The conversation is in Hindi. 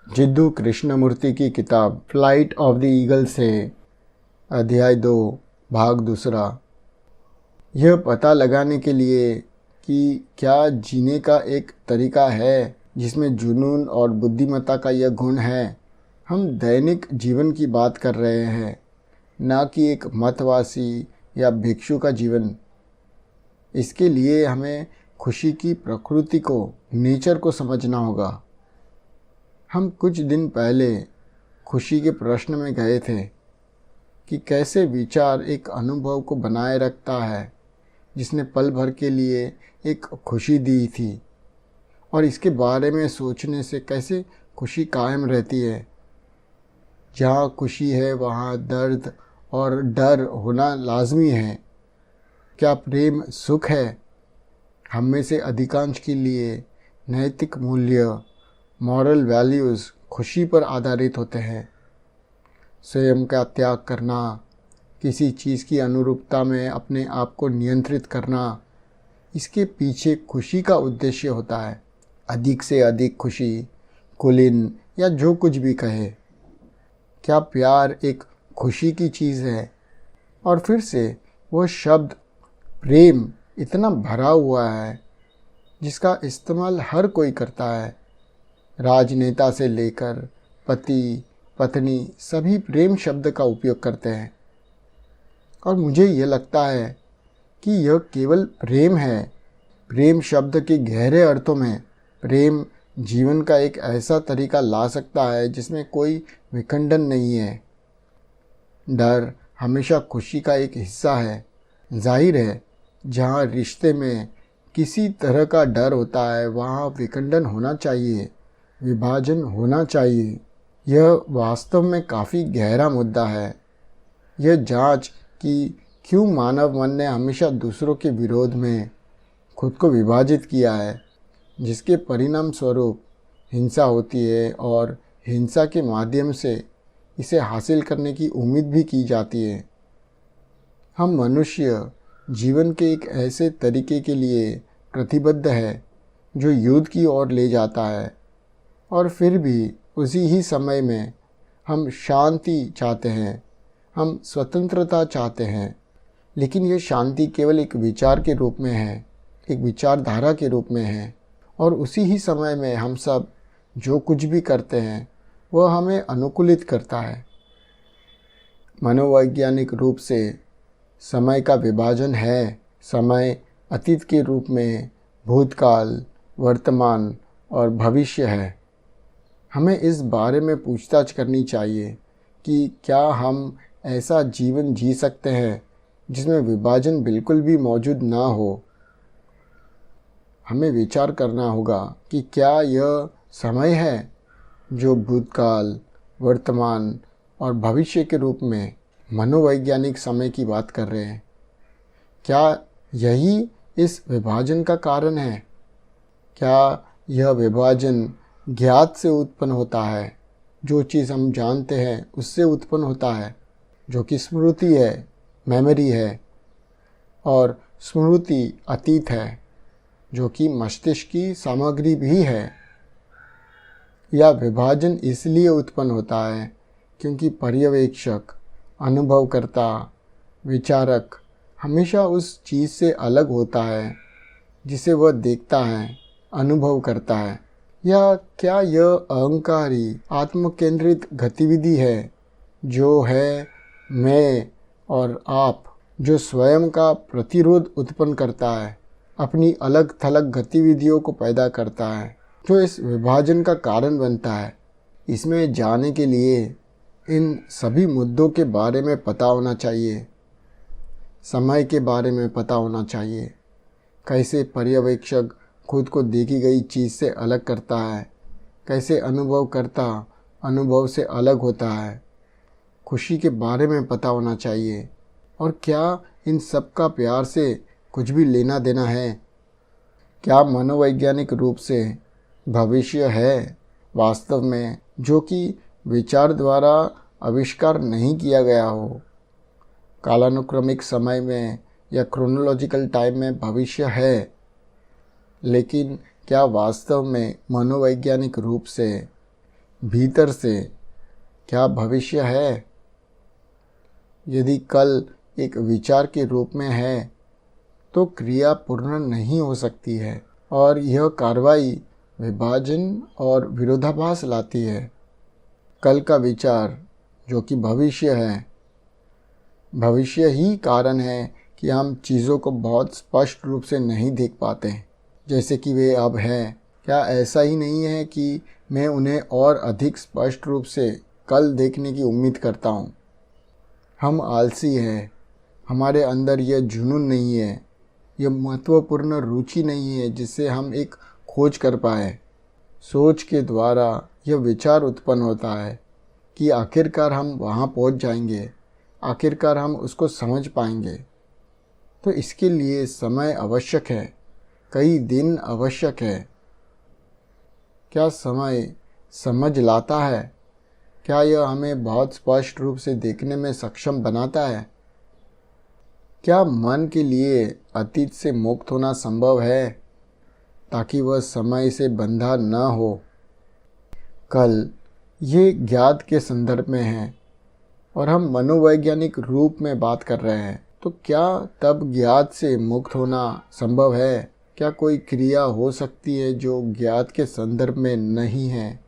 जिद्दू कृष्णमूर्ति की किताब फ्लाइट ऑफ द ईगल से अध्याय 2 भाग दूसरा। यह पता लगाने के लिए कि क्या जीने का एक तरीका है जिसमें जुनून और बुद्धिमत्ता का यह गुण है, हम दैनिक जीवन की बात कर रहे हैं, ना कि एक मतवासी या भिक्षु का जीवन। इसके लिए हमें खुशी की प्रकृति को, नेचर को समझना होगा। हम कुछ दिन पहले खुशी के प्रश्न में गए थे कि कैसे विचार एक अनुभव को बनाए रखता है जिसने पल भर के लिए एक खुशी दी थी, और इसके बारे में सोचने से कैसे खुशी कायम रहती है। जहाँ खुशी है वहाँ दर्द और डर होना लाजमी है। क्या प्रेम सुख है? हम में से अधिकांश के लिए नैतिक मूल्य, मॉरल वैल्यूज़ खुशी पर आधारित होते हैं। स्वयं का त्याग करना, किसी चीज़ की अनुरूपता में अपने आप को नियंत्रित करना, इसके पीछे खुशी का उद्देश्य होता है। अधिक से अधिक खुशी, कुलीन या जो कुछ भी कहे। क्या प्यार एक खुशी की चीज़ है? और फिर से वह शब्द प्रेम इतना भरा हुआ है जिसका इस्तेमाल हर कोई करता है। राजनेता से लेकर पति पत्नी सभी प्रेम शब्द का उपयोग करते हैं, और मुझे यह लगता है कि यह केवल प्रेम है। प्रेम शब्द के गहरे अर्थों में प्रेम जीवन का एक ऐसा तरीका ला सकता है जिसमें कोई विखंडन नहीं है। डर हमेशा खुशी का एक हिस्सा है। जाहिर है, जहाँ रिश्ते में किसी तरह का डर होता है वहाँ विखंडन होना चाहिए, विभाजन होना चाहिए। यह वास्तव में काफ़ी गहरा मुद्दा है। यह जांच कि क्यों मानव मन ने हमेशा दूसरों के विरोध में खुद को विभाजित किया है, जिसके परिणाम स्वरूप हिंसा होती है और हिंसा के माध्यम से इसे हासिल करने की उम्मीद भी की जाती है। हम मनुष्य जीवन के एक ऐसे तरीके के लिए प्रतिबद्ध है जो युद्ध की ओर ले जाता है, और फिर भी उसी ही समय में हम शांति चाहते हैं, हम स्वतंत्रता चाहते हैं। लेकिन यह शांति केवल एक विचार के रूप में है, एक विचारधारा के रूप में है, और उसी ही समय में हम सब जो कुछ भी करते हैं वह हमें अनुकूलित करता है। मनोवैज्ञानिक रूप से समय का विभाजन है। समय अतीत के रूप में भूतकाल, वर्तमान और भविष्य है। हमें इस बारे में पूछताछ करनी चाहिए कि क्या हम ऐसा जीवन जी सकते हैं जिसमें विभाजन बिल्कुल भी मौजूद ना हो। हमें विचार करना होगा कि क्या यह समय है जो भूतकाल, वर्तमान और भविष्य के रूप में मनोवैज्ञानिक समय की बात कर रहे हैं। क्या यही इस विभाजन का कारण है? क्या यह विभाजन ज्ञात से उत्पन्न होता है? जो चीज़ हम जानते हैं उससे उत्पन्न होता है, जो कि स्मृति है, मेमोरी है, और स्मृति अतीत है जो कि मस्तिष्क की सामग्री भी है। यह विभाजन इसलिए उत्पन्न होता है क्योंकि पर्यवेक्षक, अनुभवकर्ता, विचारक हमेशा उस चीज़ से अलग होता है जिसे वह देखता है, अनुभव करता है। या क्या यह अहंकारी, आत्मकेंद्रित गतिविधि है जो है मैं और आप, जो स्वयं का प्रतिरोध उत्पन्न करता है, अपनी अलग थलग गतिविधियों को पैदा करता है, जो इस विभाजन का कारण बनता है? इसमें जाने के लिए इन सभी मुद्दों के बारे में पता होना चाहिए। समय के बारे में पता होना चाहिए, कैसे पर्यवेक्षक खुद को देखी गई चीज़ से अलग करता है, कैसे अनुभवकर्ता अनुभव से अलग होता है। खुशी के बारे में पता होना चाहिए, और क्या इन सब का प्यार से कुछ भी लेना देना है? क्या मनोवैज्ञानिक रूप से भविष्य है वास्तव में जो कि विचार द्वारा आविष्कार नहीं किया गया हो? कालानुक्रमिक समय में या क्रोनोलॉजिकल टाइम में भविष्य है, लेकिन क्या वास्तव में मनोवैज्ञानिक रूप से भीतर से क्या भविष्य है? यदि कल एक विचार के रूप में है तो क्रिया पूर्ण नहीं हो सकती है और यह कार्रवाई विभाजन और विरोधाभास लाती है। कल का विचार जो कि भविष्य है, भविष्य ही कारण है कि हम चीज़ों को बहुत स्पष्ट रूप से नहीं देख पाते जैसे कि वे अब हैं। क्या ऐसा ही नहीं है कि मैं उन्हें और अधिक स्पष्ट रूप से कल देखने की उम्मीद करता हूँ? हम आलसी हैं, हमारे अंदर यह जुनून नहीं है, यह महत्वपूर्ण रुचि नहीं है जिससे हम एक खोज कर पाए। सोच के द्वारा यह विचार उत्पन्न होता है कि आखिरकार हम वहाँ पहुँच जाएंगे, आखिरकार हम उसको समझ पाएंगे। तो इसके लिए समय आवश्यक है, कई दिन आवश्यक है। क्या समय समझ लाता है? क्या यह हमें बहुत स्पष्ट रूप से देखने में सक्षम बनाता है? क्या मन के लिए अतीत से मुक्त होना संभव है ताकि वह समय से बंधा न हो? कल ये ज्ञात के संदर्भ में है और हम मनोवैज्ञानिक रूप में बात कर रहे हैं। तो क्या तब ज्ञात से मुक्त होना संभव है? क्या कोई क्रिया हो सकती है जो ज्ञात के संदर्भ में नहीं है?